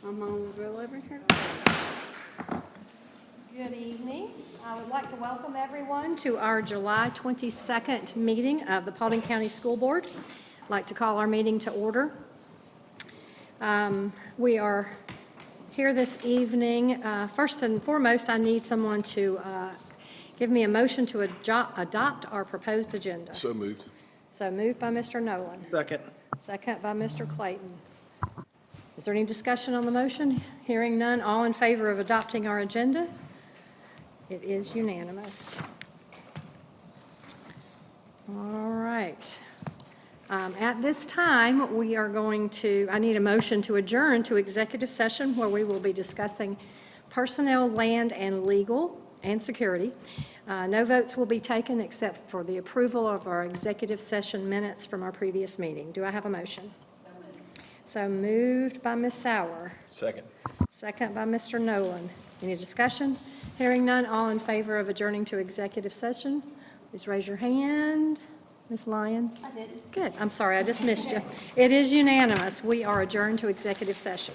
I'm on the delivery here. Good evening. I would like to welcome everyone to our July 22nd meeting of the Paulding County School Board. I'd like to call our meeting to order. We are here this evening. First and foremost, I need someone to give me a motion to adopt our proposed agenda. So moved. So moved by Mr. Nolan. Second. Second by Mr. Clayton. Is there any discussion on the motion? Hearing none, all in favor of adopting our agenda? It is unanimous. All right. At this time, we are going to, I need a motion to adjourn to executive session where we will be discussing personnel, land, and legal, and security. No votes will be taken except for the approval of our executive session minutes from our previous meeting. Do I have a motion? So moved by Ms. Sauer. Second. Second by Mr. Nolan. Any discussion? Hearing none, all in favor of adjourning to executive session, please raise your hand. Ms. Lyons? I did. Good. I'm sorry, I just missed you. It is unanimous. We are adjourned to executive session.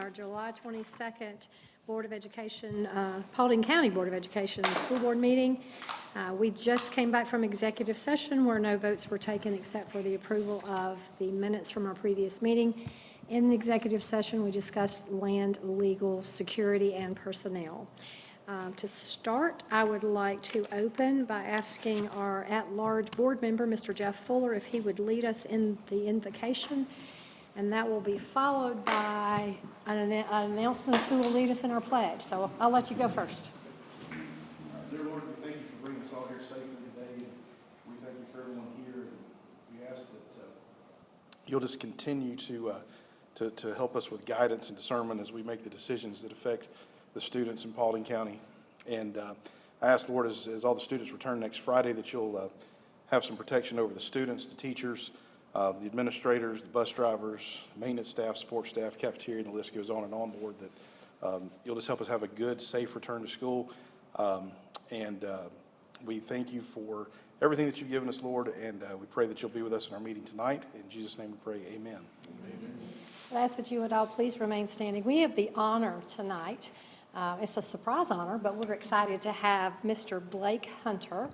our July 22nd Board of Education, Paulding County Board of Education School Board meeting. We just came back from executive session where no votes were taken except for the approval of the minutes from our previous meeting. In the executive session, we discussed land, legal, security, and personnel. To start, I would like to open by asking our at-large board member, Mr. Jeff Fuller, if he would lead us in the invocation, and that will be followed by an announcement of who will lead us in our pledge. So I'll let you go first. Dear Lord, we thank you for bringing us all here safely today. We thank you for everyone here. We ask that you'll just continue to help us with guidance and discernment as we make the decisions that affect the students in Paulding County. And I ask, Lord, as all the students return next Friday, that you'll have some protection over the students, the teachers, the administrators, the bus drivers, maintenance staff, support staff, cafeteria, and the list goes on and on, Lord, that you'll just help us have a good, safe return to school. We thank you for everything that you've given us, Lord, and we pray that you'll be with us in our meeting tonight. In Jesus' name we pray, amen. Amen. I ask that you would all please remain standing. We have the honor tonight. It's a surprise honor, but we're excited to have Mr. Blake Hunter.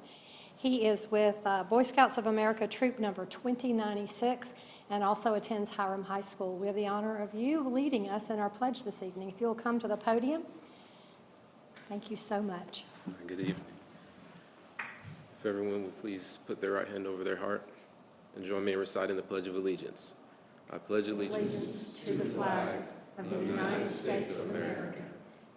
He is with Boy Scouts of America Troop number 2096 and also attends Hiram High School. We have the honor of you leading us in our pledge this evening. If you'll come to the podium. Thank you so much. Good evening. If everyone would please put their right hand over their heart and join me in reciting the Pledge of Allegiance. I pledge allegiance to the flag of the United States of America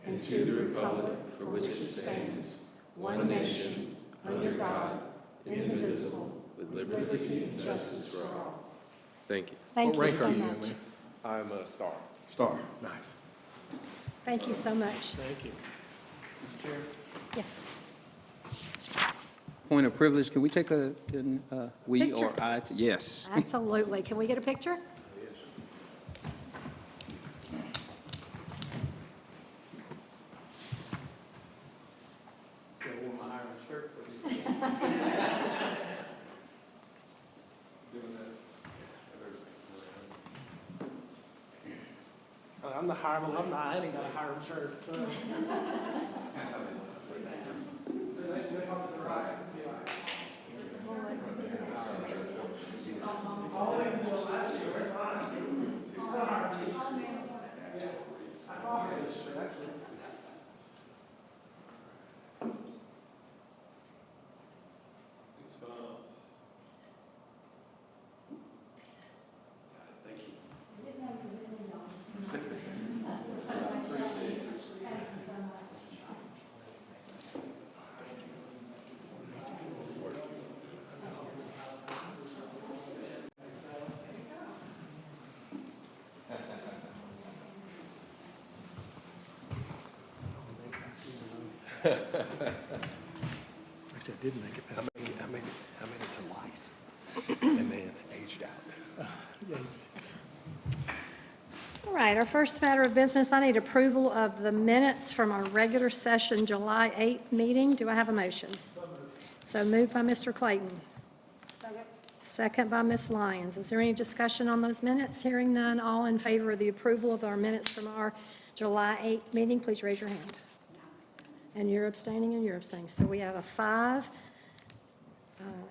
and to the republic for which it stands, one nation, under God, indivisible, with liberty and justice for all. Thank you. Thank you so much. I'm a star. Star. Nice. Thank you so much. Thank you. Mr. Chair? Yes. Point of privilege, can we take we Picture. or I? Yes. Absolutely. Can we get a picture? I'm the Hiram alumni. I ain't got a Hiram shirt. So. Actually, I did make it past. I made it to life, and then aged out. All right, our first matter of business, I need approval of the minutes from our regular session July 8th meeting. Do I have a motion? So moved by Mr. Clayton. Second by Ms. Lyons. Is there any discussion on those minutes? Hearing none, all in favor of the approval of our minutes from our July 8th meeting, please raise your hand. And you're abstaining and you're abstaining. So we have a 5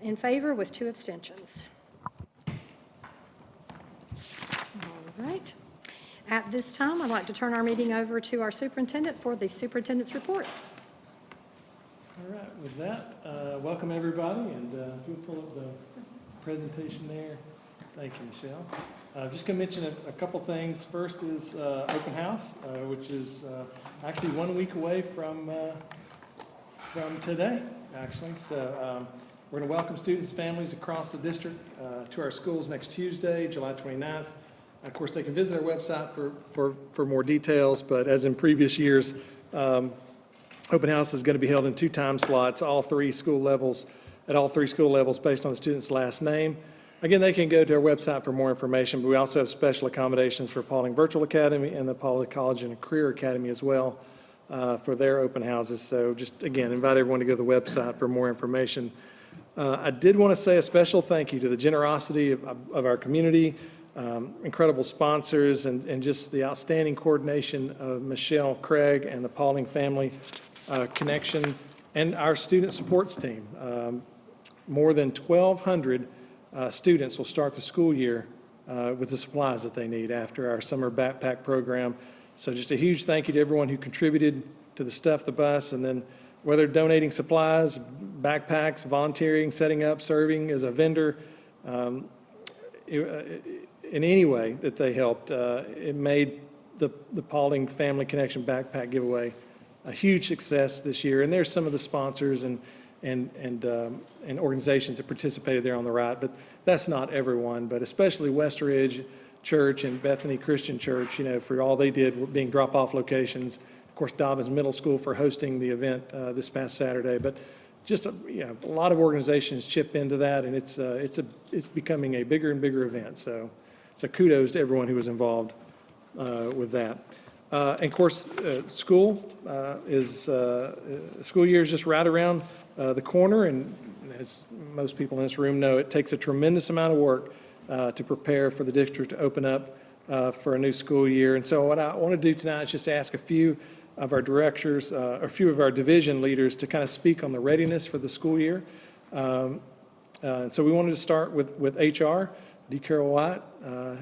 in favor with 2 abstentions. All right. At this time, I'd like to turn our meeting over to our superintendent for the superintendent's report. All right, with that, welcome everybody, and if you'll pull up the presentation there. Thank you, Michelle. Just going to mention a couple things. First is open house, which is actually 1 week away from today, actually. So we're going to welcome students and families across the district to our schools next Tuesday, July 29th. Of course, they can visit our website for more details, but as in previous years, open house is going to be held in 2 time slots, at all 3 school levels based on the student's last name. Again, they can go to our website for more information, but we also have special accommodations for Paulding Virtual Academy and the Paulding College and Career Academy as well for their open houses. So just, again, invite everyone to go to the website for more information. I did want to say a special thank you to the generosity of our community. incredible sponsors and just the outstanding coordination of Michelle Craig and the Paulding family connection and our student supports team. More than 1,200 students will start the school year with the supplies that they need after our summer backpack program. So just a huge thank you to everyone who contributed to the Stuff the Bus, and then whether donating supplies, backpacks, volunteering, setting up, serving as a vendor, in any way that they helped, it made the Paulding Family Connection Backpack Giveaway a huge success this year. And there's some of the sponsors and organizations that participated there on the right, but that's not everyone, but especially Westridge Church and Bethany Christian Church, for all they did being drop-off locations. Of course, Dobbins Middle School for hosting the event this past Saturday, but just a lot of organizations chip into that, and it's becoming a bigger and bigger event. So kudos to everyone who was involved with that. And of course, school year is just right around the corner, and as most people in this room know, it takes a tremendous amount of work to prepare for the district to open up for a new school year. And so what I want to do tonight is just ask a few of our directors, a few of our division leaders to kind of speak on the readiness for the school year. And so we wanted to start with HR. D. Carol White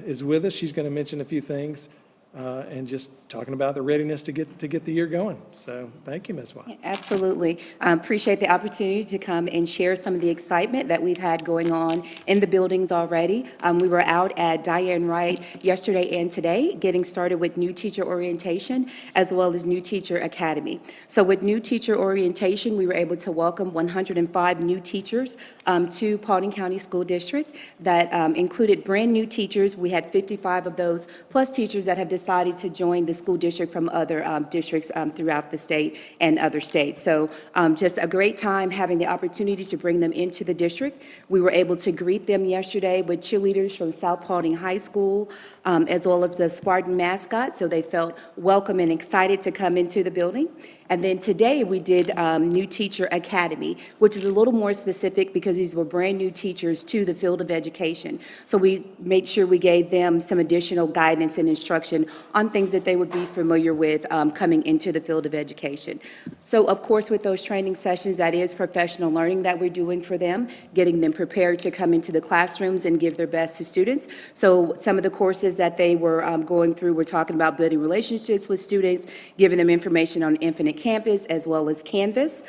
is with us. She's going to mention a few things and just talking about the readiness to get the year going. So thank you, Ms. White. Absolutely. Appreciate the opportunity to come and share some of the excitement that we've had going on in the buildings already. We were out at Diane Wright yesterday and today, getting started with new teacher orientation as well as new teacher academy. So with new teacher orientation, we were able to welcome 105 new teachers to Paulding County School District. That included brand new teachers. We had 55 of those, plus teachers that have decided to join the school district from other districts throughout the state and other states. So just a great time having the opportunity to bring them into the district. We were able to greet them yesterday with cheerleaders from South Paulding High School, as well as the Spartan mascot, so they felt welcome and excited to come into the building. And then today we did New Teacher Academy, which is a little more specific because these were brand new teachers to the field of education. So we made sure we gave them some additional guidance and instruction on things that they would be familiar with coming into the field of education. So of course, with those training sessions, that is professional learning that we're doing for them, getting them prepared to come into the classrooms and give their best to students. So some of the courses that they were going through, we're talking about building relationships with students, giving them information on Infinite Campus as well as Canvas,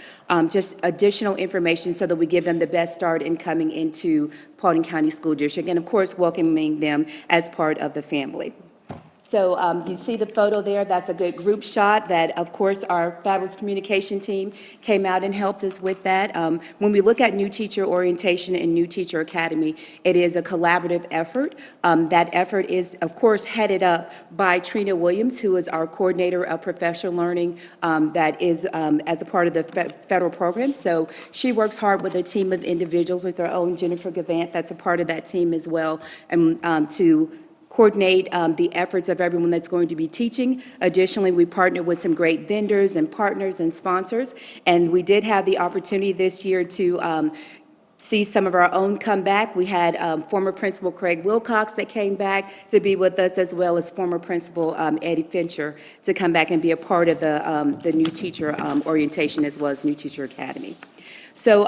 just additional information so that we give them the best start in coming into Paulding County School District, and of course welcoming them as part of the family. So you see the photo there, that's a good group shot that, of course, our fabulous communication team came out and helped us with that. When we look at New Teacher Orientation and New Teacher Academy, it is a collaborative effort. That effort is, of course, headed up by Trina Williams, who is our coordinator of professional learning that is as a part of the federal program. So she works hard with a team of individuals, with our own Jennifer Gavant, that's a part of that team as well, and to coordinate the efforts of everyone that's going to be teaching. Additionally, we partnered with some great vendors and partners and sponsors, and we did have the opportunity this year to see some of our own come back. We had former Principal Craig Wilcox that came back to be with us, as well as former Principal Eddie Fincher to come back and be a part of the new teacher orientation as well as New Teacher Academy. So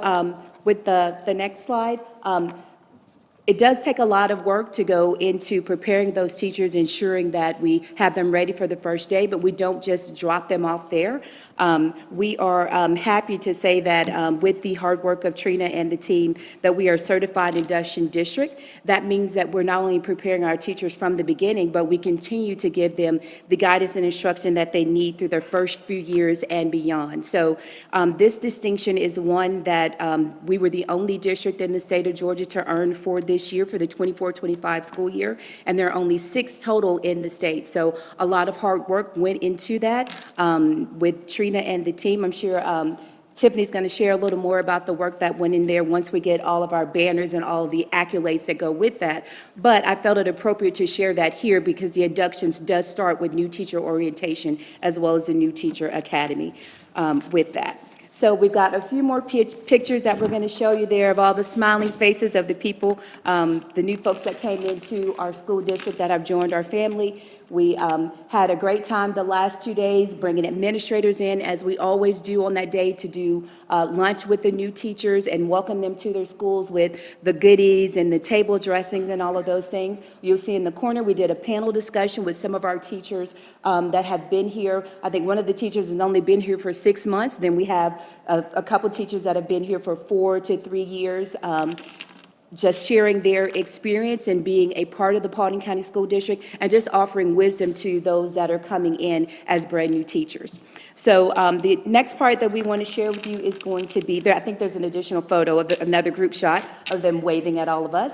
with the next slide, it does take a lot of work to go into preparing those teachers, ensuring that we have them ready for the first day, but we don't just drop them off there. We are happy to say that with the hard work of Trina and the team, that we are certified induction district. That means that we're not only preparing our teachers from the beginning, but we continue to give them the guidance and instruction that they need through their first few years and beyond. So this distinction is one that we were the only district in the state of Georgia to earn for this year, for the 24-25 school year, and there are only 6 total in the state. So a lot of hard work went into that with Trina and the team. I'm sure Tiffany's going to share a little more about the work that went in there once we get all of our banners and all of the accolades that go with that. But I felt it appropriate to share that here because the inductions does start with new teacher orientation as well as the new teacher academy with that. So we've got a few more pictures that we're going to show you there of all the smiling faces of the people, the new folks that came into our school district that have joined our family. We had a great time the last 2 days, bringing administrators in, as we always do on that day, to do lunch with the new teachers and welcome them to their schools with the goodies and the table dressings and all of those things. You'll see in the corner, we did a panel discussion with some of our teachers that have been here. I think one of the teachers has only been here for 6 months. Then we have a couple teachers that have been here for 4 to 3 years. Just sharing their experience and being a part of the Paulding County School District and just offering wisdom to those that are coming in as brand-new teachers. So the next part that we want to share with you is going to be, I think there's an additional photo of another group shot of them waving at all of us.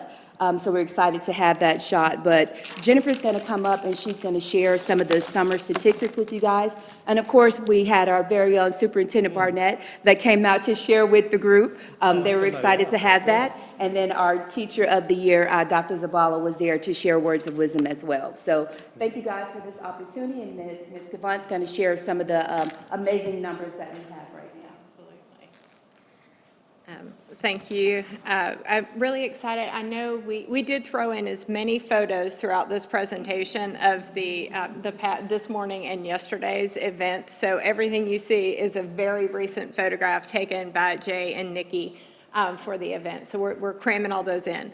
So we're excited to have that shot. But Jennifer's going to come up and she's going to share some of the summer statistics with you guys. And of course, we had our very own Superintendent Barnett that came out to share with the group. They were excited to have that. And then our Teacher of the Year, Dr. Zabala, was there to share words of wisdom as well. So thank you guys for this opportunity. And Ms. Cavant's going to share some of the amazing numbers that we have right now. Absolutely. Thank you. I'm really excited. I know we did throw in as many photos throughout this presentation of this morning and yesterday's event. So everything you see is a very recent photograph taken by Jay and Nikki for the event. So we're cramming all those in.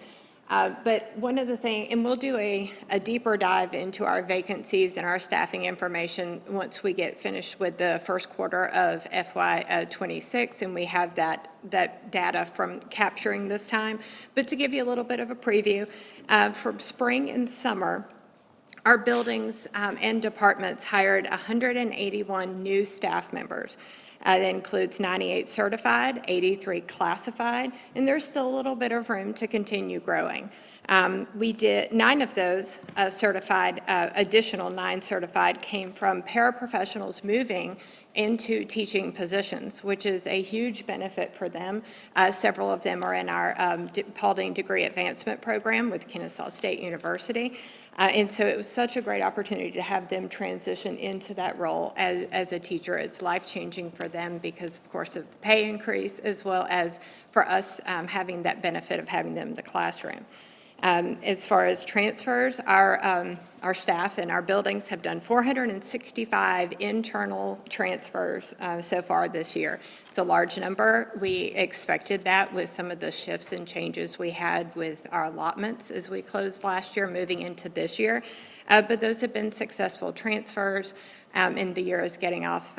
But one of the things, and we'll do a deeper dive into our vacancies and our staffing information once we get finished with the first quarter of FY26, and we have that data from capturing this time. But to give you a little bit of a preview, for spring and summer, our buildings and departments hired 181 new staff members. That includes 98 certified, 83 classified, and there's still a little bit of room to continue growing. We did 9 of those certified, additional 9 certified came from paraprofessionals moving into teaching positions, which is a huge benefit for them. Several of them are in our Paulding Degree Advancement Program with Kennesaw State University. And so it was such a great opportunity to have them transition into that role as a teacher. It's life-changing for them because, of course, of the pay increase, as well as for us having that benefit of having them in the classroom. As far as transfers, our staff and our buildings have done 465 internal transfers so far this year. It's a large number. We expected that with some of the shifts and changes we had with our allotments as we closed last year, moving into this year. But those have been successful transfers, and the year is getting off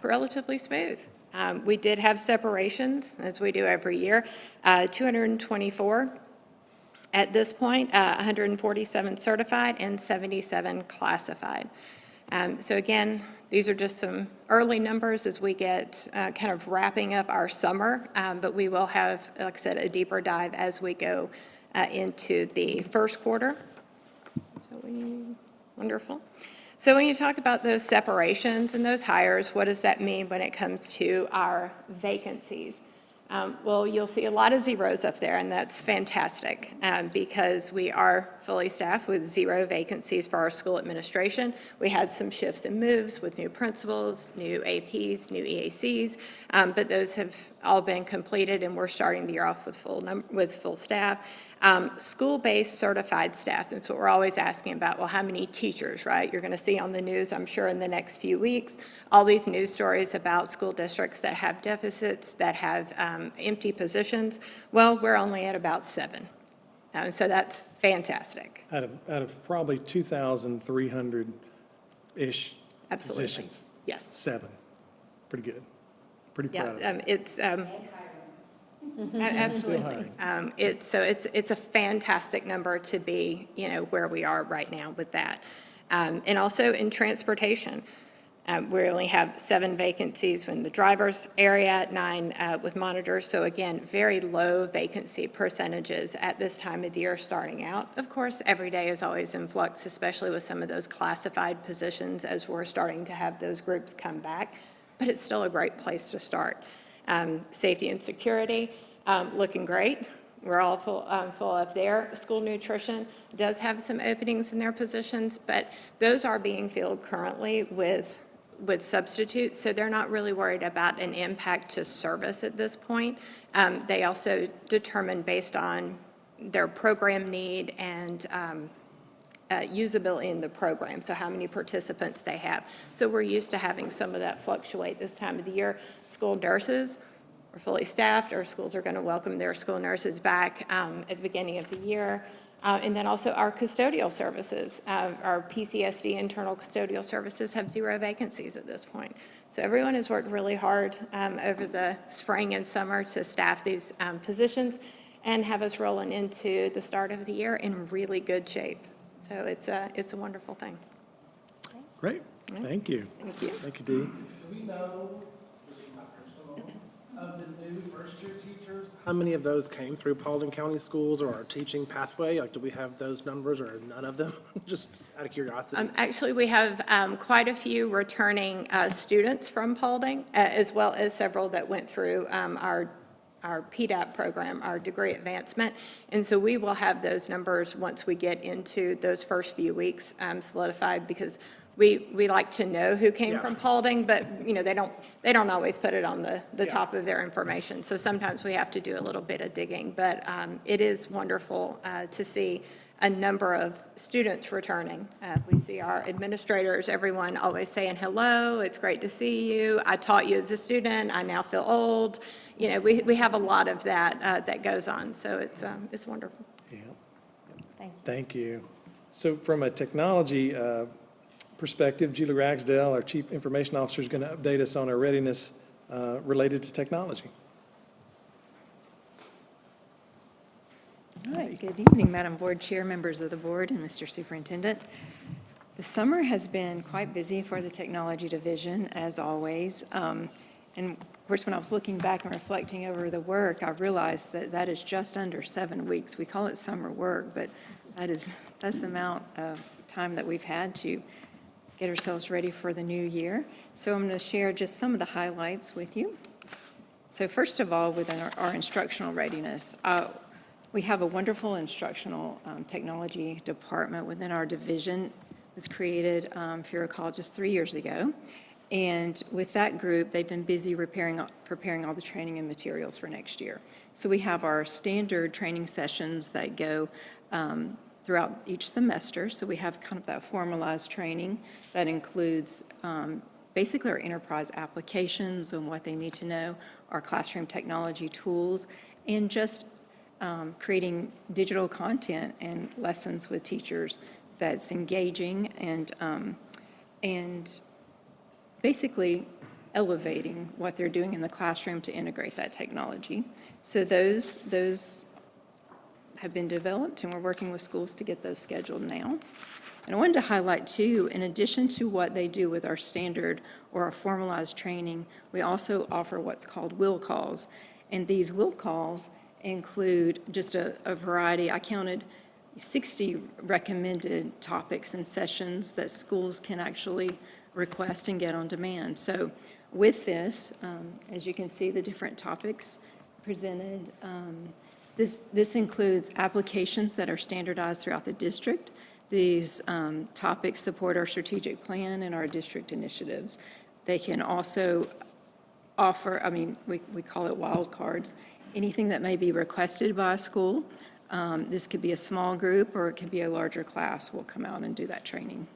relatively smooth. We did have separations, as we do every year, 224. At this point, 147 certified and 77 classified. So again, these are just some early numbers as we get kind of wrapping up our summer, but we will have, like I said, a deeper dive as we go into the first quarter. Wonderful. So when you talk about those separations and those hires, what does that mean when it comes to our vacancies? Well, you'll see a lot of zeros up there, and that's fantastic because we are fully staffed with 0 vacancies for our school administration. We had some shifts and moves with new principals, new APs, new EACs, but those have all been completed, and we're starting the year off with full staff. School-based certified staff, that's what we're always asking about. Well, how many teachers, right? You're going to see on the news, I'm sure, in the next few weeks, all these news stories about school districts that have deficits, that have empty positions. Well, we're only at about 7. So that's fantastic. Out of probably 2,300-ish Absolutely. positions. Yes. 7. Pretty good. Pretty proud of Yeah, it. it's absolutely. It's a fantastic number to be, where we are right now with that. And also in transportation, we only have 7 vacancies in the driver's area, 9 with monitors. So again, very low vacancy percentages at this time of the year starting out. Of course, every day is always in flux, especially with some of those classified positions as we're starting to have those groups come back. But it's still a great place to start. Safety and security, looking great. We're all full up there. School nutrition does have some openings in their positions, but those are being filled currently with with substitutes, so they're not really worried about an impact to service at this point. They also determine based on their program need and usability in the program, so how many participants they have. So we're used to having some of that fluctuate this time of the year. School nurses are fully staffed. Our schools are going to welcome their school nurses back at the beginning of the year. And then also our custodial services, our PCSD internal custodial services have 0 vacancies at this point. So everyone has worked really hard over the spring and summer to staff these positions and have us rolling into the start of the year in really good shape. So it's a wonderful thing. Great, thank you. Thank you. Thank you, Dee. Do we know, this is my personal, of the new first-year teachers, how many of those came through Paulding County Schools or our teaching pathway? Like, do we have those numbers or none of them? Just out of curiosity. Actually, we have quite a few returning students from Paulding, as well as several that went through our PDAP program, our degree advancement. And so we will have those numbers once we get into those first few weeks solidified, because we like to know who came from Paulding, but they don't always put it on the top of their information. So sometimes we have to do a little bit of digging, but it is wonderful to see a number of students returning. We see our administrators, everyone always saying hello, it's great to see you, I taught you as a student, I now feel old. We have a lot of that that goes on, so it's wonderful. Yeah. Thank you. Thank you. So from a technology perspective, Julie Ragsdale, our Chief Information Officer, is going to update us on our readiness related to technology. All right, good evening, Madam Board Chair, members of the board, and Mr. Superintendent. The summer has been quite busy for the Technology Division, as always. And of course, when I was looking back and reflecting over the work, I realized that that is just under 7 weeks. We call it summer work, but that's the amount of time that we've had to get ourselves ready for the new year. So I'm going to share just some of the highlights with you. So first of all, within our instructional readiness, we have a wonderful instructional technology department within our division. It was created, if you recall, just 3 years ago. And with that group, they've been busy preparing all the training and materials for next year. So we have our standard training sessions that go throughout each semester. So we have kind of that formalized training that includes basically our enterprise applications and what they need to know, our classroom technology tools, and just creating digital content and lessons with teachers that's engaging and basically elevating what they're doing in the classroom to integrate that technology. So those have been developed, and we're working with schools to get those scheduled now. And I wanted to highlight, too, in addition to what they do with our standard or our formalized training, we also offer what's called will calls. And these will calls include just a variety. I counted 60 recommended topics and sessions that schools can actually request and get on demand. So with this, as you can see, the different topics presented, this includes applications that are standardized throughout the district. These topics support our strategic plan and our district initiatives. They can also offer, we call it wild cards, anything that may be requested by a school. This could be a small group or it could be a larger class. We'll come out and do that training.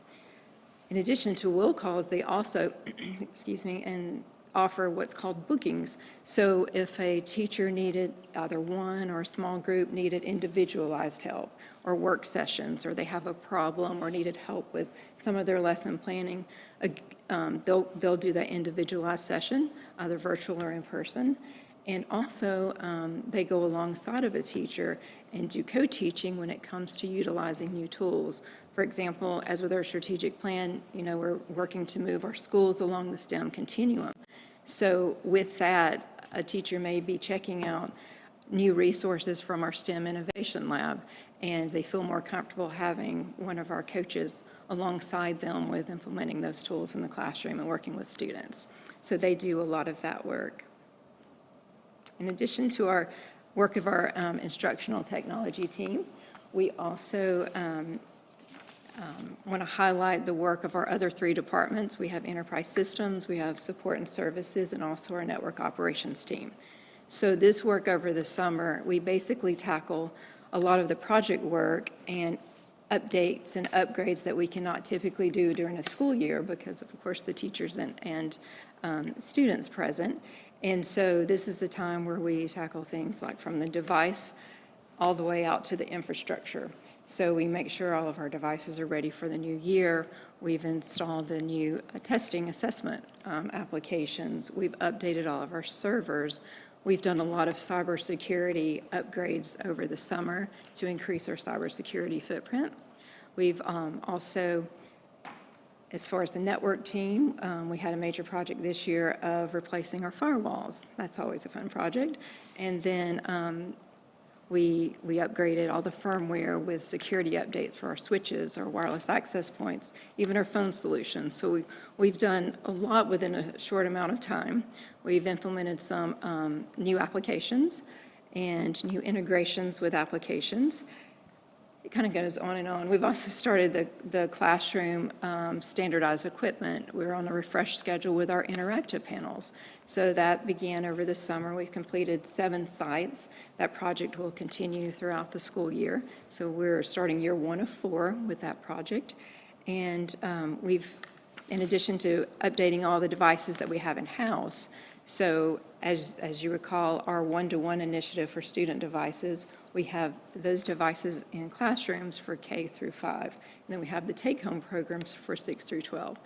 In addition to will calls, they also, and offer what's called bookings. So if a teacher needed, either one or a small group needed individualized help or work sessions, or they have a problem or needed help with some of their lesson planning, they'll do that individualized session, either virtual or in person. And also, they go alongside of a teacher and do co-teaching when it comes to utilizing new tools. For example, as with our strategic plan, we're working to move our schools along the STEM continuum. So with that, a teacher may be checking out new resources from our STEM Innovation Lab, and they feel more comfortable having one of our coaches alongside them with implementing those tools in the classroom and working with students. So they do a lot of that work. In addition to our work of our instructional technology team, we also want to highlight the work of our other 3 departments. We have enterprise systems, we have support and services, and also our network operations team. So this work over the summer, we basically tackle a lot of the project work and updates and upgrades that we cannot typically do during a school year because of course, the teachers and students present. And so this is the time where we tackle things like from the device all the way out to the infrastructure. So we make sure all of our devices are ready for the new year. We've installed the new testing assessment applications. We've updated all of our servers. We've done a lot of cybersecurity upgrades over the summer to increase our cybersecurity footprint. We've also, as far as the network team, we had a major project this year of replacing our firewalls. That's always a fun project. And then we upgraded all the firmware with security updates for our switches, our wireless access points, even our phone solutions. So we've done a lot within a short amount of time. We've implemented some new applications and new integrations with applications. It kind of goes on and on. We've also started the classroom standardized equipment. We're on a refresh schedule with our interactive panels. So that began over the summer. We've completed 7 sites. That project will continue throughout the school year. So we're starting year 1 of 4 with that project. And we've, in addition to updating all the devices that we have in-house, so as you recall, our one-to-one initiative for student devices, we have those devices in classrooms for K through 5. And then we have the take-home programs for 6 through 12.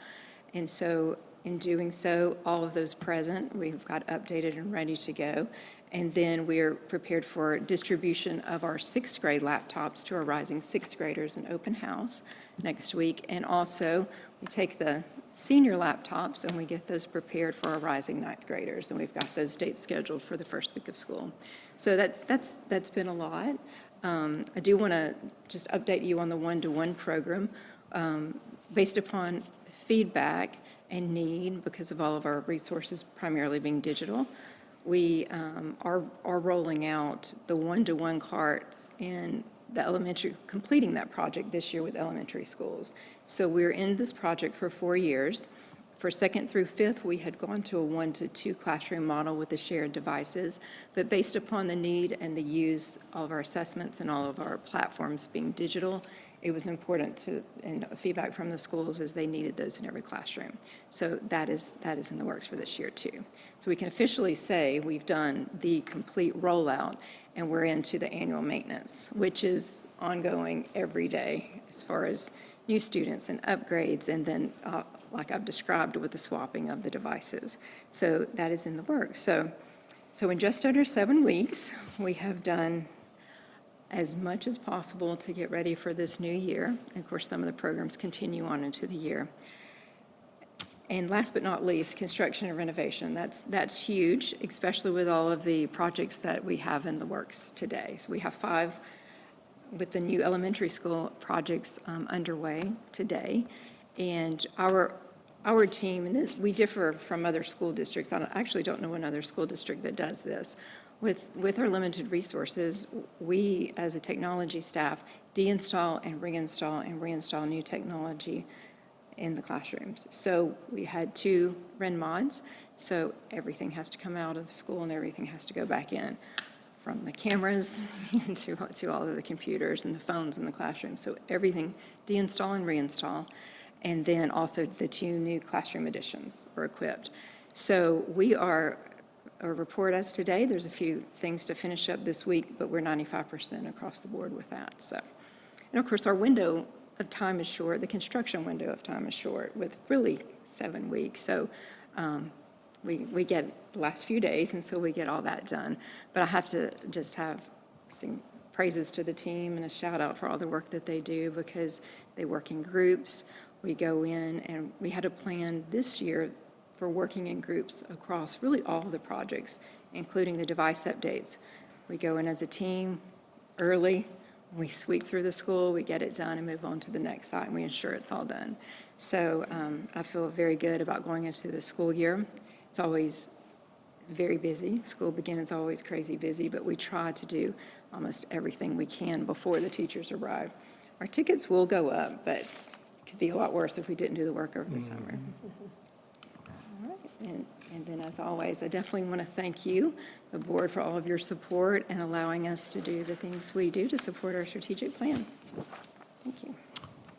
And so in doing so, all of those present, we've got updated and ready to go. And then we're prepared for distribution of our 6th grade laptops to our rising 6th graders in open house next week. And also, we take the senior laptops and we get those prepared for our rising 9th graders. And we've got those dates scheduled for the first week of school. So that's been a lot. I do want to just update you on the one-to-one program. Based upon feedback and need, because of all of our resources primarily being digital, we are rolling out the one-to-one carts in the elementary, completing that project this year with elementary schools. So we're in this project for 4 years. For 2nd through 5th, we had gone to a 1-to-2 classroom model with the shared devices, but based upon the need and the use, all of our assessments and all of our platforms being digital, it was important to, and feedback from the schools is they needed those in every classroom. So that is in the works for this year too. So we can officially say we've done the complete rollout and we're into the annual maintenance, which is ongoing every day as far as new students and upgrades, and then like I've described with the swapping of the devices. So that is in the works. So in just under 7 weeks, we have done as much as possible to get ready for this new year. And of course, some of the programs continue on into the year. And last but not least, construction and renovation. That's huge, especially with all of the projects that we have in the works today. So we have 5 with the new elementary school projects underway today. And our team, and this, we differ from other school districts. I actually don't know another school district that does this. With our limited resources, we, as a technology staff, deinstall and reinstall new technology in the classrooms. So we had 2 REN mods, so everything has to come out of school and everything has to go back in, from the cameras to all of the computers and the phones in the classroom. So everything, deinstall and reinstall. And then also the 2 new classroom additions were equipped. So we are, a report as today, there's a few things to finish up this week, but we're 95% across the board with that. So, and of course, our window of time is short. The construction window of time is short, with really 7 weeks. So we get the last few days, and so we get all that done. But I have to just sing praises to the team and a shout out for all the work that they do, because they work in groups. We go in, and we had a plan this year for working in groups across really all the projects, including the device updates. We go in as a team early, we sweep through the school, we get it done and move on to the next site, and we ensure it's all done. So I feel very good about going into the school year. It's always very busy. School begins always crazy busy, but we try to do almost everything we can before the teachers arrive. Our tickets will go up, but it could be a lot worse if we didn't do the work over the summer. All right, and then as always, I definitely want to thank you, the board, for all of your support and allowing us to do the things we do to support our strategic plan. Thank you.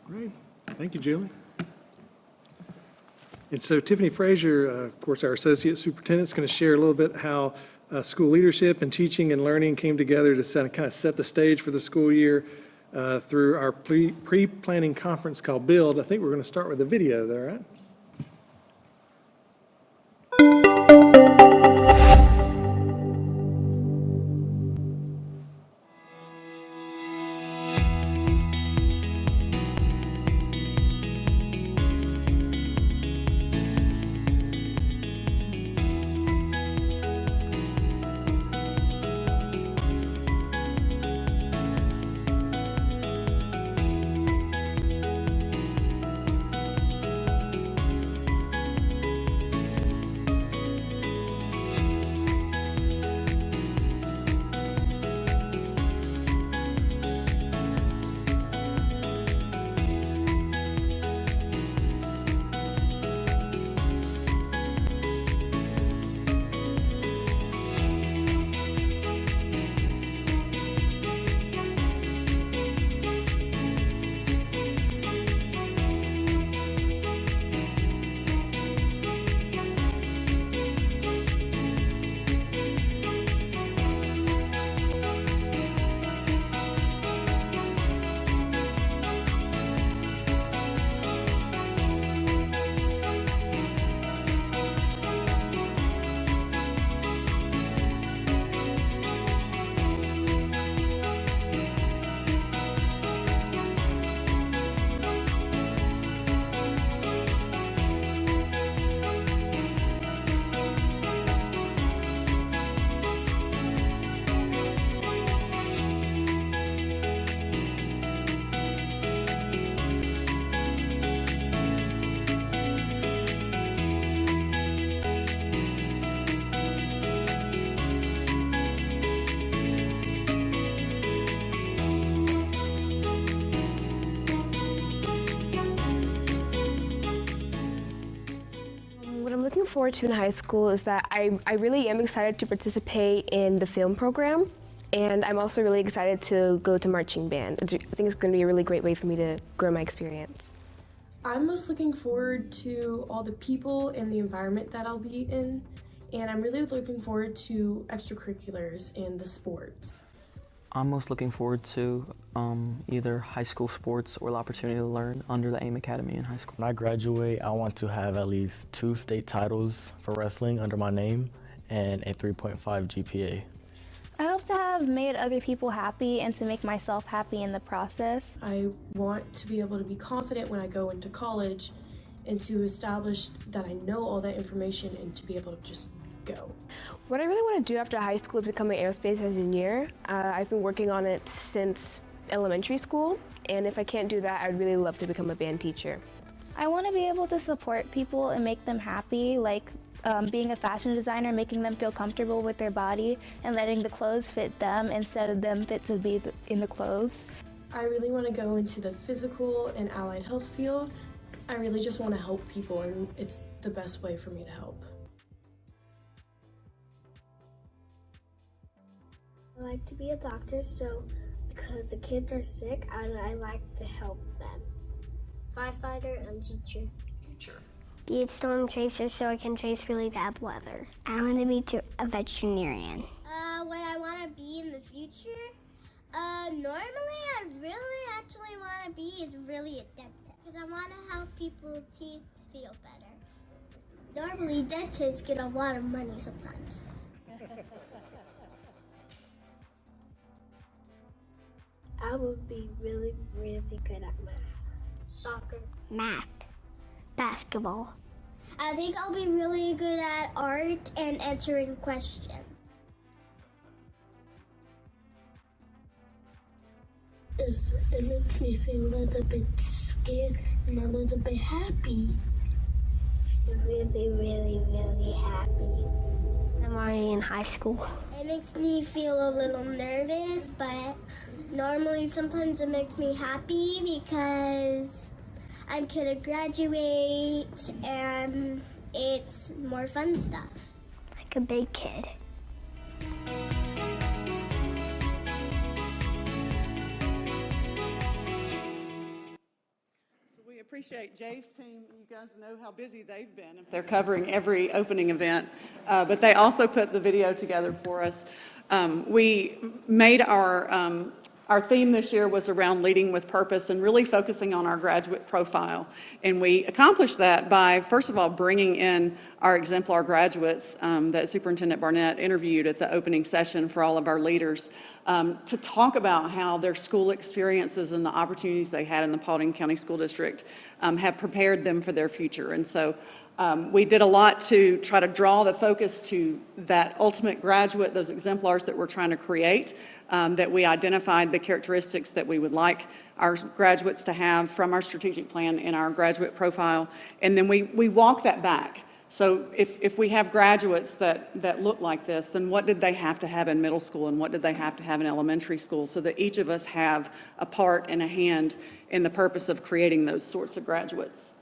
Great. Thank you, Julie. And so Tiffany Frazier, of course, our associate superintendent, is going to share a little bit how school leadership and teaching and learning came together to kind of set the stage for the school year through our pre-planning conference called Build. I think we're going to start with a video there, right? Looking forward to in high school is that I really am excited to participate in the film program, and I'm also really excited to go to marching band. I think it's going to be a really great way for me to grow my experience. I'm most looking forward to all the people and the environment that I'll be in, and I'm really looking forward to extracurriculars and the sports. I'm most looking forward to either high school sports or the opportunity to learn under the AIM Academy in high school. When I graduate, I want to have at least 2 state titles for wrestling under my name and a 3.5 GPA. I hope to have made other people happy and to make myself happy in the process. I want to be able to be confident when I go into college and to establish that I know all that information and to be able to just go. What I really want to do after high school is become an aerospace engineer. I've been working on it since elementary school, and if I can't do that, I'd really love to become a band teacher. I want to be able to support people and make them happy, like being a fashion designer, making them feel comfortable with their body and letting the clothes fit them instead of them fit to be in the clothes. I really want to go into the physical and allied health field. I really just want to help people, and it's the best way for me to help. I like to be a doctor, so because the kids are sick, I like to help them. Firefighter and teacher. Be a storm chaser so I can chase really bad weather. I want to be a veterinarian. What I want to be in the future? Normally I really actually want to be is really a dentist because I want to help people's teeth feel better. Normally dentists get a lot of money sometimes. I would be really, really good at math. Soccer. Math. Basketball. I think I'll be really good at art and answering questions. It makes me feel a little bit scared and a little bit happy. Really, really, really happy. I'm already in high school. It makes me feel a little nervous, but normally sometimes it makes me happy because I'm gonna graduate and it's more fun stuff. Like a big kid. We appreciate Jay's team. You guys know how busy they've been if they're covering every opening event, but they also put the video together for us. We made our theme this year was around leading with purpose and really focusing on our graduate profile. And we accomplished that by, first of all, bringing in our exemplar graduates that Superintendent Barnett interviewed at the opening session for all of our leaders to talk about how their school experiences and the opportunities they had in the Paulding County School District have prepared them for their future. And so we did a lot to try to draw the focus to that ultimate graduate, those exemplars that we're trying to create, that we identified the characteristics that we would like our graduates to have from our strategic plan in our graduate profile, and then we walk that back. So if we have graduates that look like this, then what did they have to have in middle school and what did they have to have in elementary school so that each of us have a part and a hand in the purpose of creating those sorts of graduates.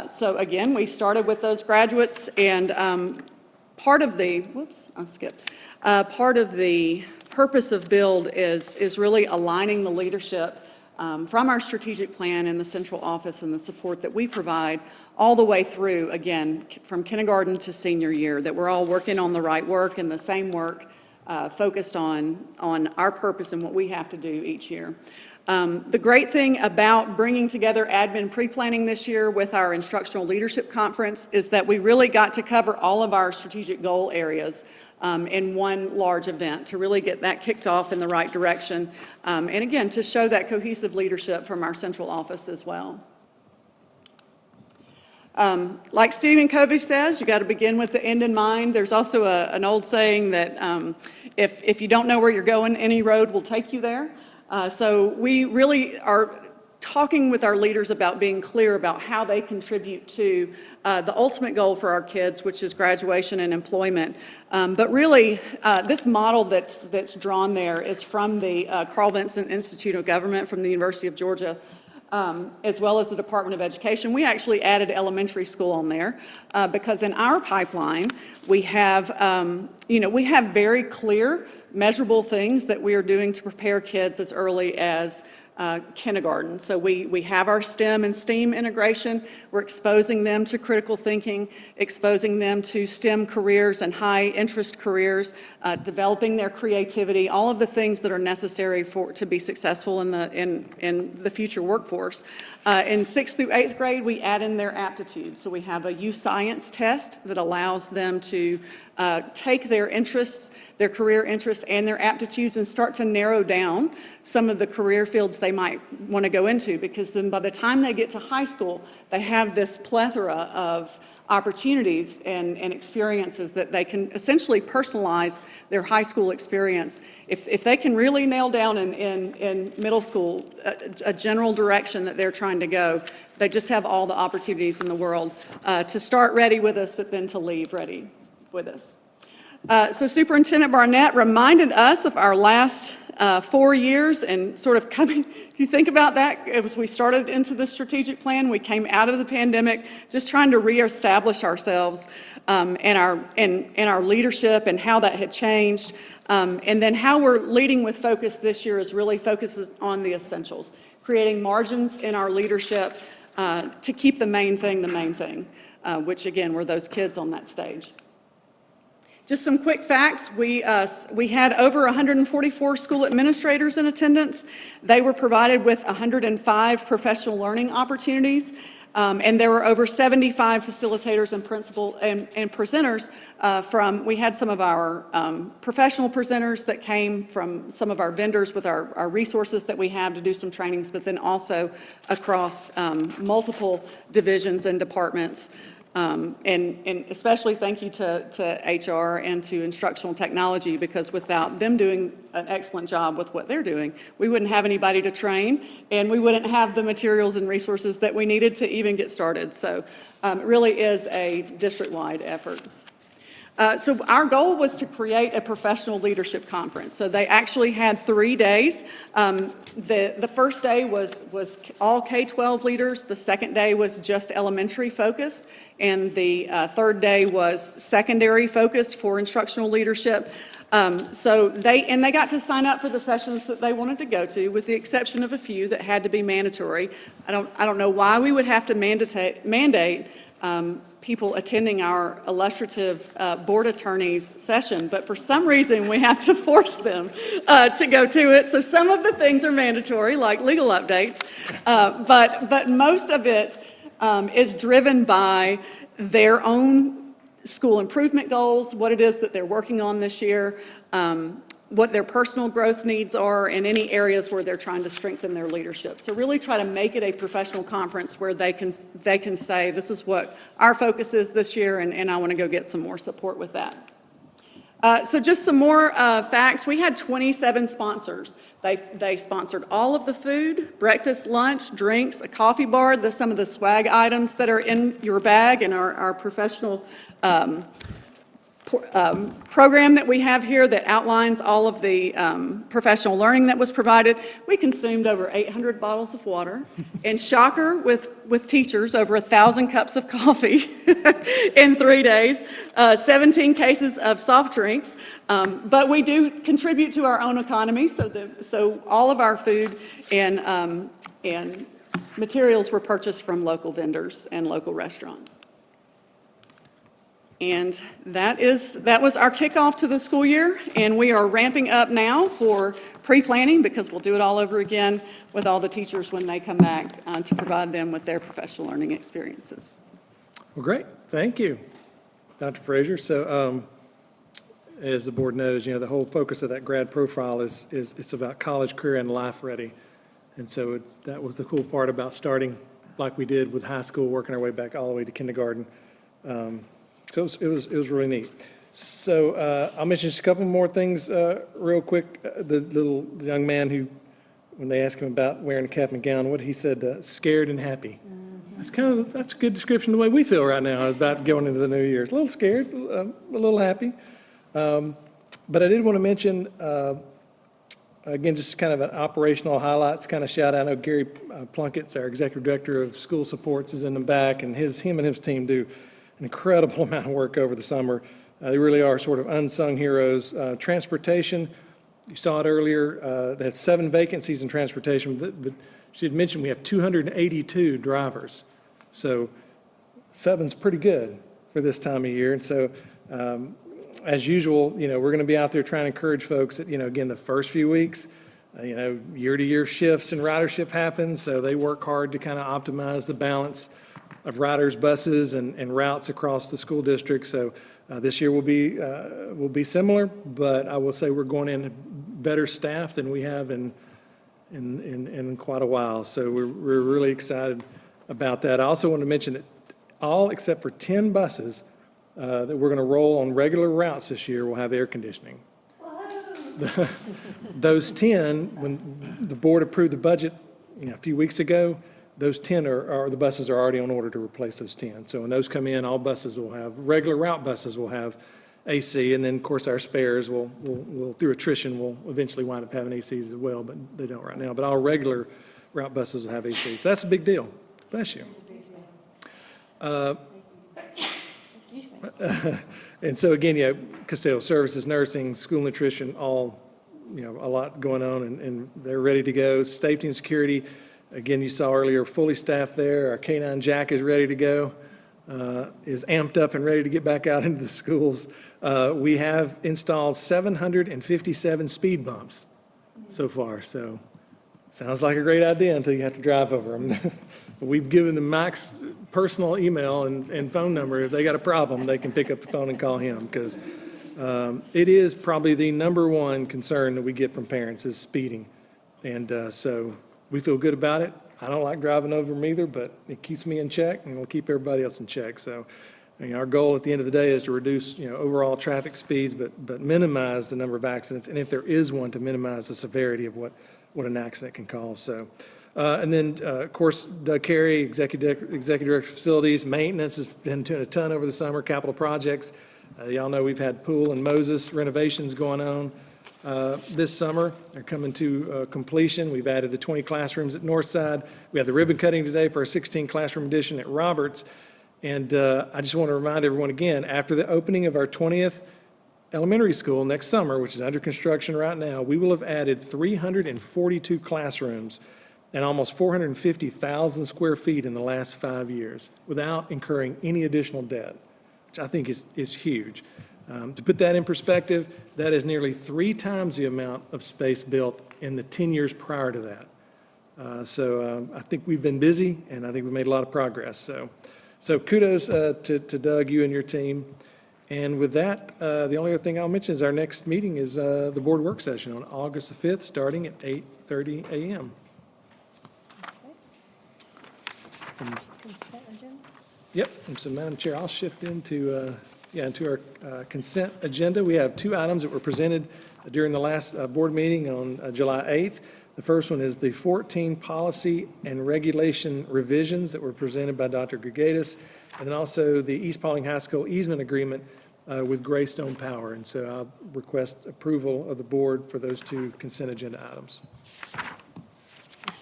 So again, we started with those graduates, and part of the, part of the purpose of BUILD is really aligning the leadership from our strategic plan in the central office and the support that we provide all the way through, again, from kindergarten to senior year, that we're all working on the right work and the same work focused on our purpose and what we have to do each year. The great thing about bringing together admin pre-planning this year with our instructional leadership conference is that we really got to cover all of our strategic goal areas in one large event to really get that kicked off in the right direction. And again, to show that cohesive leadership from our central office as well. Like Stephen Covey says, you got to begin with the end in mind. There's also an old saying that if you don't know where you're going, any road will take you there. So we really are talking with our leaders about being clear about how they contribute to the ultimate goal for our kids, which is graduation and employment. But really, this model that's drawn there is from the Carl Vinson Institute of Government from the University of Georgia, as well as the Department of Education. We actually added elementary school on there because in our pipeline, we have, we have very clear, measurable things that we are doing to prepare kids as early as kindergarten. So we have our STEM and STEAM integration. We're exposing them to critical thinking, exposing them to STEM careers and high interest careers, developing their creativity, all of the things that are necessary to be successful in the future workforce. In 6th through 8th grade, we add in their aptitude. So we have a U-Science test that allows them to take their interests, their career interests, and their aptitudes and start to narrow down some of the career fields they might want to go into, because then by the time they get to high school, they have this plethora of opportunities and experiences that they can essentially personalize their high school experience. If they can really nail down in middle school a general direction that they're trying to go, they just have all the opportunities in the world to start ready with us, but then to leave ready with us. So Superintendent Barnett reminded us of our last 4 years and sort of coming, if you think about that, as we started into the strategic plan, we came out of the pandemic just trying to reestablish ourselves and our leadership and how that had changed. And then how we're leading with focus this year is really focuses on the essentials, creating margins in our leadership to keep the main thing, which again, were those kids on that stage. Just some quick facts. We had over 144 school administrators in attendance. They were provided with 105 professional learning opportunities, and there were over 75 facilitators and presenters we had some of our professional presenters that came from some of our vendors with our resources that we have to do some trainings, but then also across multiple divisions and departments. And especially thank you to HR and to instructional technology, because without them doing an excellent job with what they're doing, we wouldn't have anybody to train, and we wouldn't have the materials and resources that we needed to even get started. So it really is a district-wide effort. So our goal was to create a professional leadership conference. So they actually had 3 days. The first day was all K-12 leaders. The second day was just elementary focused. And the third day was secondary focused for instructional leadership. So they got to sign up for the sessions that they wanted to go to, with the exception of a few that had to be mandatory. I don't know why we would have to mandate people attending our illustrative board attorneys session, but for some reason we have to force them to go to it. So some of the things are mandatory, like legal updates, but most of it is driven by their own school improvement goals, what it is that they're working on this year, what their personal growth needs are, and any areas where they're trying to strengthen their leadership. So really try to make it a professional conference where they can say, this is what our focus is this year, and I want to go get some more support with that. So just some more facts. We had 27 sponsors. They sponsored all of the food, breakfast, lunch, drinks, a coffee bar, some of the swag items that are in your bag, and our professional program that we have here that outlines all of the professional learning that was provided. We consumed over 800 bottles of water, and shocker, with teachers, over 1,000 cups of coffee in 3 days, 17 cases of soft drinks. But we do contribute to our own economy, so all of our food and materials were purchased from local vendors and local restaurants. And that was our kickoff to the school year, and we are ramping up now for pre-planning, because we'll do it all over again with all the teachers when they come back to provide them with their professional learning experiences. Well, great. Thank you, Dr. Frazier. So as the board knows, the whole focus of that grad profile is it's about college, career, and life ready. And so that was the cool part about starting like we did with high school, working our way back all the way to kindergarten. So it was really neat. So I'll mention just a couple more things real quick. The young man who, when they asked him about wearing a cap and gown, what he said, scared and happy. That's a good description of the way we feel right now about going into the new year. A little scared, a little happy. But I did want to mention, again, just kind of an operational highlights kind of shout out. I know Gary Plunkett's our executive director of school supports is in the back, and him and his team do an incredible amount of work over the summer. They really are sort of unsung heroes. Transportation, you saw it earlier, they have 7 vacancies in transportation, but she had mentioned we have 282 drivers. So 7's pretty good for this time of year. And so as usual, we're going to be out there trying to encourage folks that, again, the first few weeks, year-to-year shifts and ridership happens, so they work hard to kind of optimize the balance of riders, buses, and routes across the school district. So this year will be similar, but I will say we're going in better staffed than we have in quite a while. So we're really excited about that. I also want to mention that all except for 10 buses that we're going to roll on regular routes this year will have air conditioning. Those 10, when the board approved the budget a few weeks ago, those 10 the buses are already on order to replace those 10. So when those come in, all buses will have, regular route buses will have AC, and then of course our spares will through attrition will eventually wind up having ACs as well, but they don't right now. But all regular route buses will have AC. So that's a big deal. Bless you. And so again, custodial services, nursing, school nutrition, all, a lot going on, and they're ready to go. Safety and security, again, you saw earlier, fully staffed there. Our K-9 Jack is ready to go, is amped up and ready to get back out into the schools. We have installed 757 speed bumps so far, so sounds like a great idea until you have to drive over them. We've given them Mike's personal email and phone number. If they got a problem, they can pick up the phone and call him, because it is probably the #1 concern that we get from parents is speeding. And so we feel good about it. I don't like driving over them either, but it keeps me in check, and it'll keep everybody else in check. So our goal at the end of the day is to reduce overall traffic speeds, but minimize the number of accidents, and if there is one, to minimize the severity of what an accident can cause. So. And then, of course, Doug Carey, Executive Director of Facilities, Maintenance has been doing a ton over the summer, capital projects. Y'all know we've had Pool and Moses renovations going on this summer. They're coming to completion. We've added the 20 classrooms at Northside. We had the ribbon cutting today for our 16 classroom addition at Roberts. And I just want to remind everyone again, after the opening of our 20th elementary school next summer, which is under construction right now, we will have added 342 classrooms and almost 450,000 square feet in the last 5 years without incurring any additional debt, which I think is huge. To put that in perspective, that is nearly 3 times the amount of space built in the 10 years prior to that. So I think we've been busy, and I think we've made a lot of progress. So kudos to Doug, you and your team. And with that, the only other thing I'll mention is our next meeting is the board work session on August the 5th, starting at 8:30 a.m. Consent agenda? Yep, and so Madam Chair, I'll shift into our consent agenda. We have 2 items that were presented during the last board meeting on July 8th. The first one is the 14 policy and regulation revisions that were presented by Dr. Grigatis, and then also the East Paulding High School easement agreement with GreyStone Power. And so I'll request approval of the board for those 2 consent agenda items.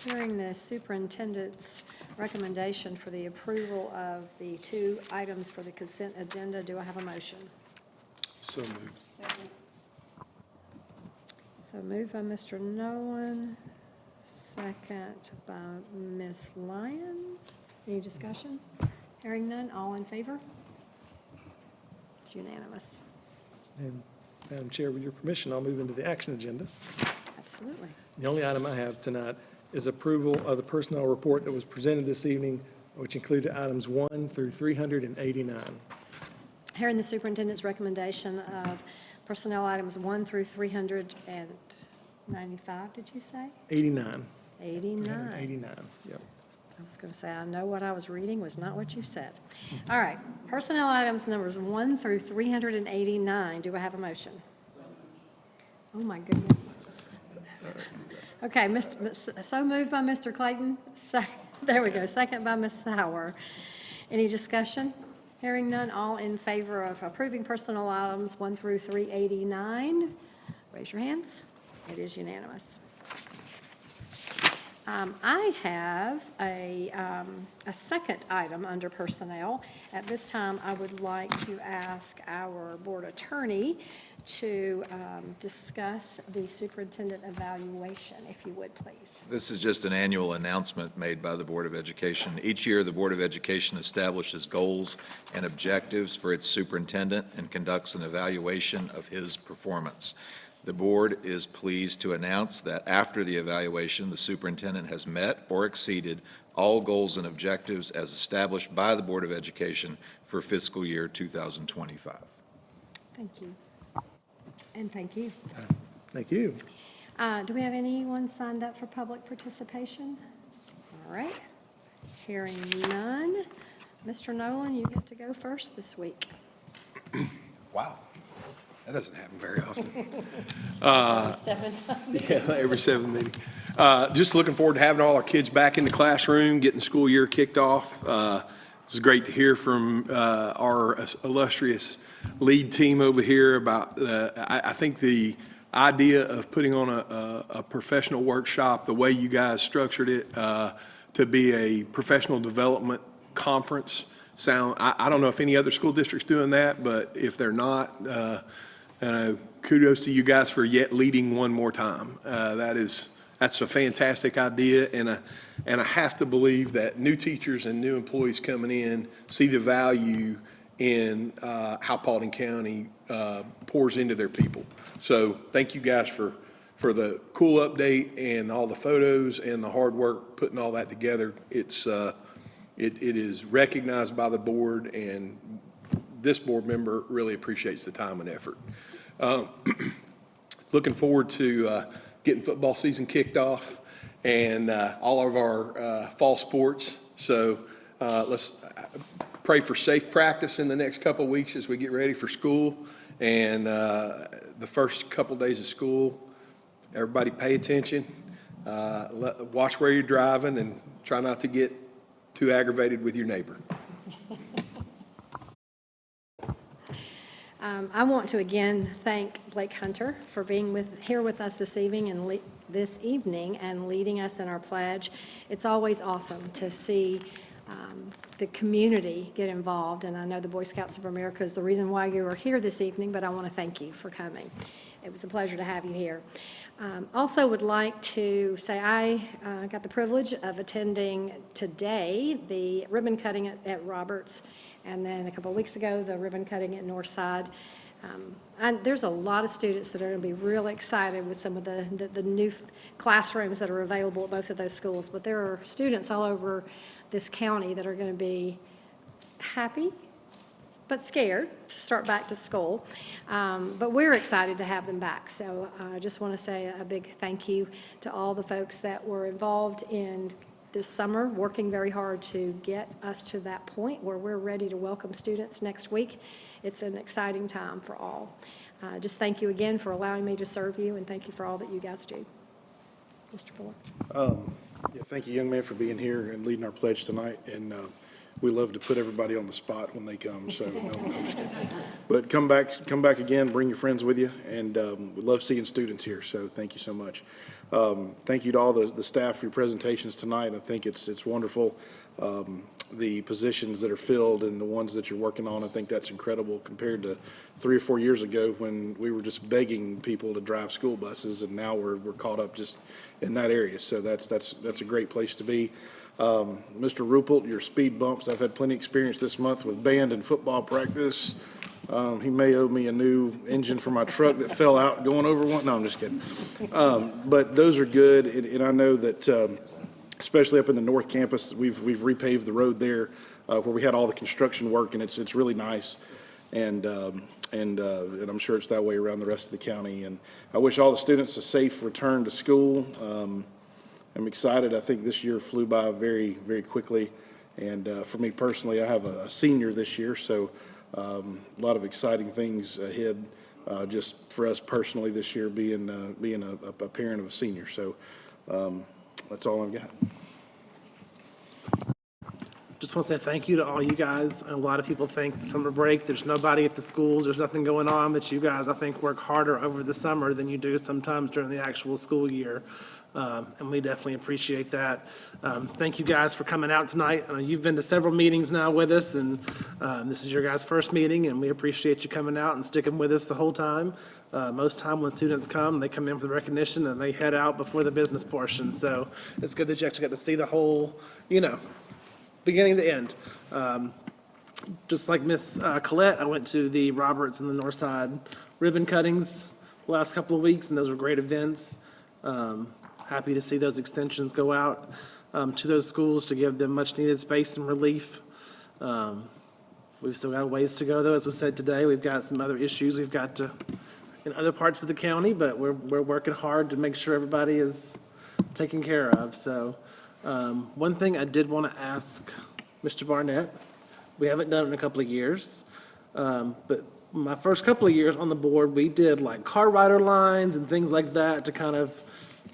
Hearing the superintendent's recommendation for the approval of the 2 items for the consent agenda, do I have a motion? So moved. So moved by Mr. Nolan, second by Ms. Lyons. Any discussion? Hearing none, all in favor? It's unanimous. And Madam Chair, with your permission, I'll move into the action agenda. Absolutely. The only item I have tonight is approval of the personnel report that was presented this evening, which included items 1 through 389. Hearing the superintendent's recommendation of personnel items 1 through 395, did you say? 89. 89. 89, yep. I was going to say, I know what I was reading was not what you said. All right, personnel items numbers 1 through 389. Do I have a motion? Oh, my goodness. Okay, so moved by Mr. Clayton. There we go, second by Ms. Sauer. Any discussion? Hearing none, all in favor of approving personnel items 1 through 389, raise your hands. It is unanimous. I have a second item under personnel. At this time, I would like to ask our board attorney to discuss the superintendent evaluation, if you would, please. This is just an annual announcement made by the Board of Education. Each year, the Board of Education establishes goals and objectives for its superintendent and conducts an evaluation of his performance. The board is pleased to announce that after the evaluation, the superintendent has met or exceeded all goals and objectives as established by the Board of Education for fiscal year 2025. Thank you. And thank you. Thank you. Do we have anyone signed up for public participation? All right. Hearing none. Mr. Nolan, you get to go first this week. Wow. That doesn't happen very often. Every 7 times. Yeah, every 7th meeting. Just looking forward to having all our kids back in the classroom, getting the school year kicked off. It was great to hear from our illustrious lead team over here about, I think the idea of putting on a professional workshop, the way you guys structured it to be a professional development conference. I don't know if any other school district's doing that, but if they're not, kudos to you guys for yet leading one more time. That's a fantastic idea, and I have to believe that new teachers and new employees coming in see the value in how Paulding County pours into their people. So thank you guys for the cool update and all the photos and the hard work putting all that together. It is recognized by the board, and this board member really appreciates the time and effort. Looking forward to getting football season kicked off and all of our fall sports. So let's pray for safe practice in the next couple of weeks as we get ready for school. And the first couple days of school, everybody pay attention, watch where you're driving, and try not to get too aggravated with your neighbor. I want to again thank Blake Hunter for being here with us this evening and leading us in our pledge. It's always awesome to see the community get involved, and I know the Boy Scouts of America is the reason why you are here this evening, but I want to thank you for coming. It was a pleasure to have you here. Also would like to say I got the privilege of attending today the ribbon cutting at Roberts, and then a couple of weeks ago the ribbon cutting at Northside. There's a lot of students that are going to be real excited with some of the new classrooms that are available at both of those schools, but there are students all over this county that are going to be happy but scared to start back to school. But we're excited to have them back. So I just want to say a big thank you to all the folks that were involved in this summer, working very hard to get us to that point where we're ready to welcome students next week. It's an exciting time for all. Just thank you again for allowing me to serve you, and thank you for all that you guys do. Mr. Fuller. Yeah, thank you, young man, for being here and leading our pledge tonight. And we love to put everybody on the spot when they come. So, no, I'm just kidding. But come back again. Bring your friends with you, and we love seeing students here. So, thank you so much. Thank you to all the staff for your presentations tonight. I think it's wonderful. The positions that are filled and the ones that you're working on, I think that's incredible compared to 3 or 4 years ago when we were just begging people to drive school buses, and now we're caught up just in that area. So that's a great place to be. Mr. Ruppelt, your speed bumps, I've had plenty of experience this month with band and football practice. He may owe me a new engine for my truck that fell out going over one. No, I'm just kidding. But those are good, and I know that especially up in the North Campus, we've repaved the road there where we had all the construction work, and it's really nice. And I'm sure it's that way around the rest of the county. And I wish all the students a safe return to school. I'm excited. I think this year flew by very, very quickly. And for me personally, I have a senior this year, so a lot of exciting things ahead just for us personally this year being a parent of a senior. So that's all I've got. Just want to say thank you to all you guys. A lot of people think summer break, there's nobody at the schools, there's nothing going on, but you guys, I think, work harder over the summer than you do sometimes during the actual school year. And we definitely appreciate that. Thank you guys for coming out tonight. You've been to several meetings now with us, and this is your guys' first meeting, and we appreciate you coming out and sticking with us the whole time. Most time when students come, they come in for the recognition and they head out before the business portion. So it's good that you actually got to see the whole, beginning to end. Just like Miss Collette, I went to the Roberts and the Northside ribbon cuttings the last couple of weeks, and those were great events. Happy to see those extensions go out to those schools to give them much needed space and relief. We've still got a ways to go, though. As was said today, we've got some other issues we've got to in other parts of the county, but we're working hard to make sure everybody is taken care of. So one thing I did want to ask Mr. Barnett, we haven't done it in a couple of years, but my first couple of years on the board, we did like car rider lines and things like that to kind of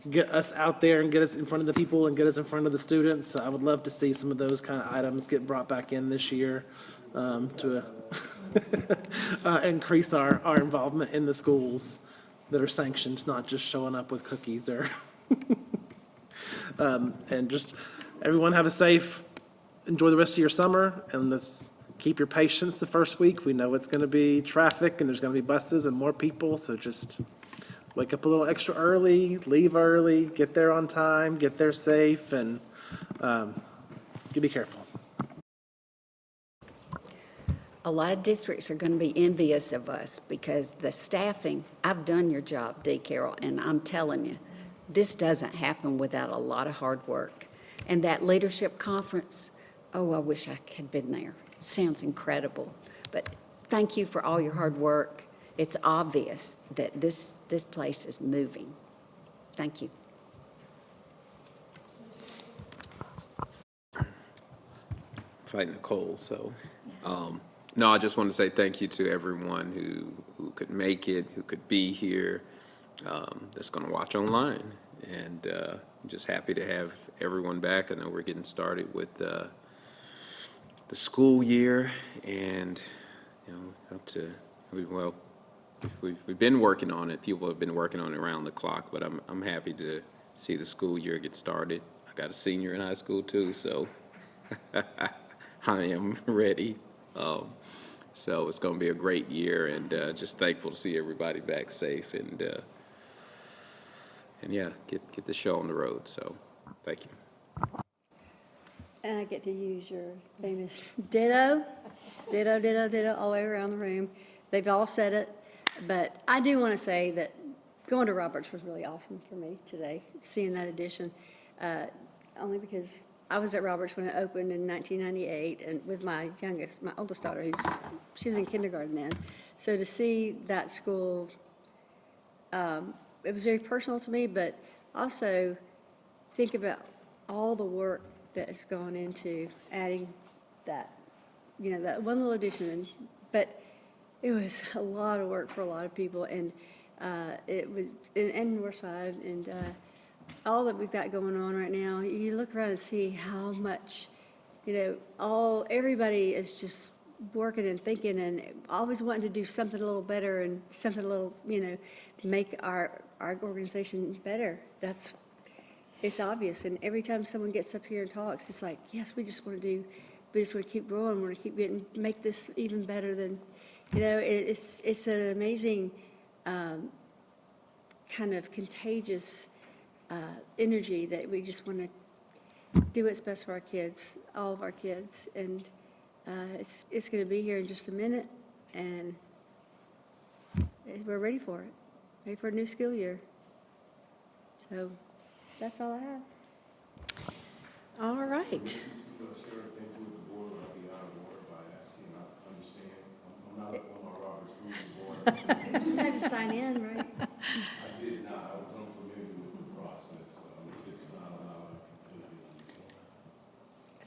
get us out there and get us in front of the people and get us in front of the students. So I would love to see some of those kind of items get brought back in this year to increase our involvement in the schools that are sanctioned, not just showing up with cookies or and just everyone have a safe, enjoy the rest of your summer, and let's keep your patience the first week. We know it's going to be traffic and there's going to be buses and more people, so just wake up a little extra early, leave early, get there on time, get there safe, and be careful. A lot of districts are going to be envious of us because the staffing, I've done your job, Dee Carroll, and I'm telling you, this doesn't happen without a lot of hard work. And that leadership conference, oh, I wish I had been there. It sounds incredible. But thank you for all your hard work. It's obvious that this place is moving. Thank you. Fighting a cold, so. No, I just want to say thank you to everyone who could make it, who could be here, that's going to watch online. And I'm just happy to have everyone back. I know we're getting started with the school year, and hope We've been working on it. People have been working on it around the clock, but I'm happy to see the school year get started. I got a senior in high school too, so I am ready. So it's going to be a great year, and just thankful to see everybody back safe and yeah, get the show on the road. So thank you. And I get to use your famous ditto, ditto, ditto, ditto, all the way around the room. They've all said it, but I do want to say that going to Roberts was really awesome for me today, seeing that addition, only because I was at Roberts when it opened in 1998, and with my oldest daughter, she was in kindergarten then. So to see that school, it was very personal to me, but also think about all the work that has gone into adding that, that one little addition. But it was a lot of work for a lot of people, and it was, and Northside, and all that we've got going on right now. You look around and see how much, everybody is just working and thinking and always wanting to do something a little better and something a little, make our organization better. It's obvious, and every time someone gets up here and talks, it's like, yes, we just want to keep growing, we want to keep make this even better than, it's an amazing kind of contagious energy that we just want to do what's best for our kids, all of our kids, and it's going to be here in just a minute, and we're ready for it, ready for a new school year. So that's all I have. All right. You had to sign in, right? I did not. I was unfamiliar with the process. If it's not allowed,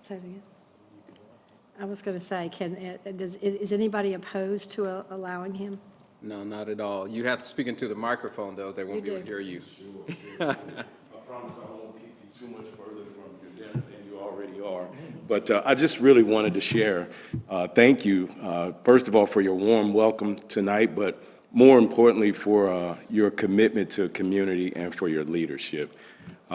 Say it again. I was going to say, is anybody opposed to allowing him? No, not at all. You have to speak into the microphone, though. They won't be able to hear you. I promise I won't keep you too much further from your dinner than you already are. But I just really wanted to share, thank you, first of all, for your warm welcome tonight, but more importantly, for your commitment to community and for your leadership.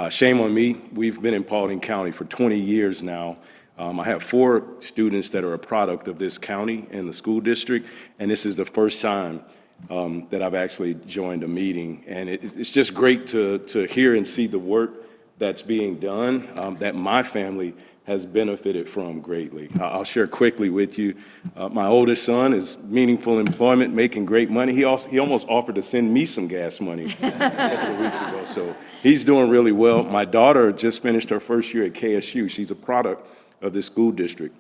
Shame on me. We've been in Paulding County for 20 years now. I have 4 students that are a product of this county and the school district, and this is the first time that I've actually joined a meeting. And it's just great to hear and see the work that's being done, that my family has benefited from greatly. I'll share quickly with you. My oldest son is meaningful employment, making great money. He almost offered to send me some gas money a couple of weeks ago, so he's doing really well. My daughter just finished her first year at KSU. She's a product of the school district.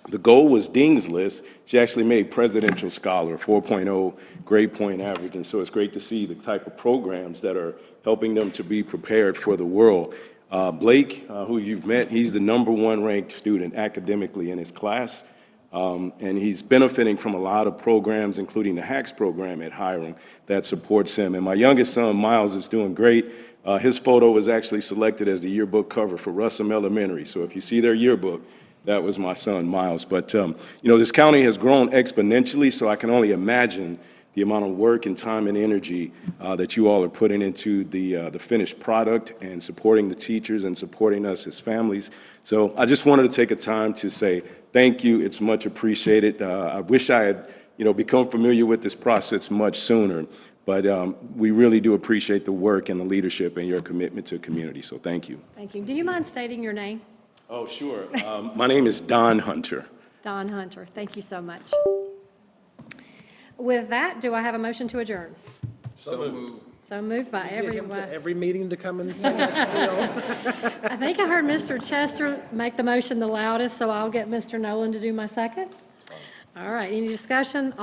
The goal was Dean's List. She actually made Presidential Scholar, 4.0 grade point average, and so it's great to see the type of programs that are helping them to be prepared for the world. Blake, who you've met, he's the #1 ranked student academically in his class, and he's benefiting from a lot of programs, including the HACS program at Hiram that supports him. And my youngest son, Miles, is doing great. His photo was actually selected as the yearbook cover for Russell Elementary, so if you see their yearbook, that was my son, Miles. But, this county has grown exponentially, so I can only imagine the amount of work and time and energy that you all are putting into the finished product and supporting the teachers and supporting us as families. So I just wanted to take a time to say thank you. It's much appreciated. I wish I had, become familiar with this process much sooner, but we really do appreciate the work and the leadership and your commitment to community. So thank you. Thank you. Do you mind stating your name? Oh, sure. My name is Don Hunter. Don Hunter. Thank you so much. With that, do I have a motion to adjourn? So moved. So moved by Get him everyone. to every meeting to come and say that. I think I heard Mr. Chester make the motion the loudest, so I'll get Mr. Nolan to do my second. All right, any discussion?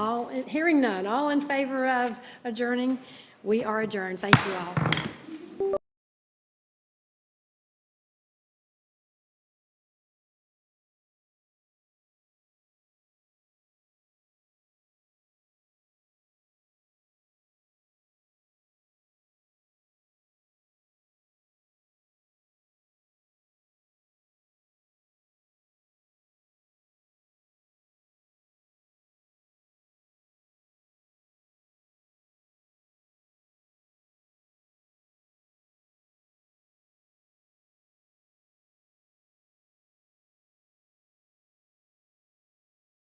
Hearing none. All in favor of adjourning? We are adjourned. Thank you all.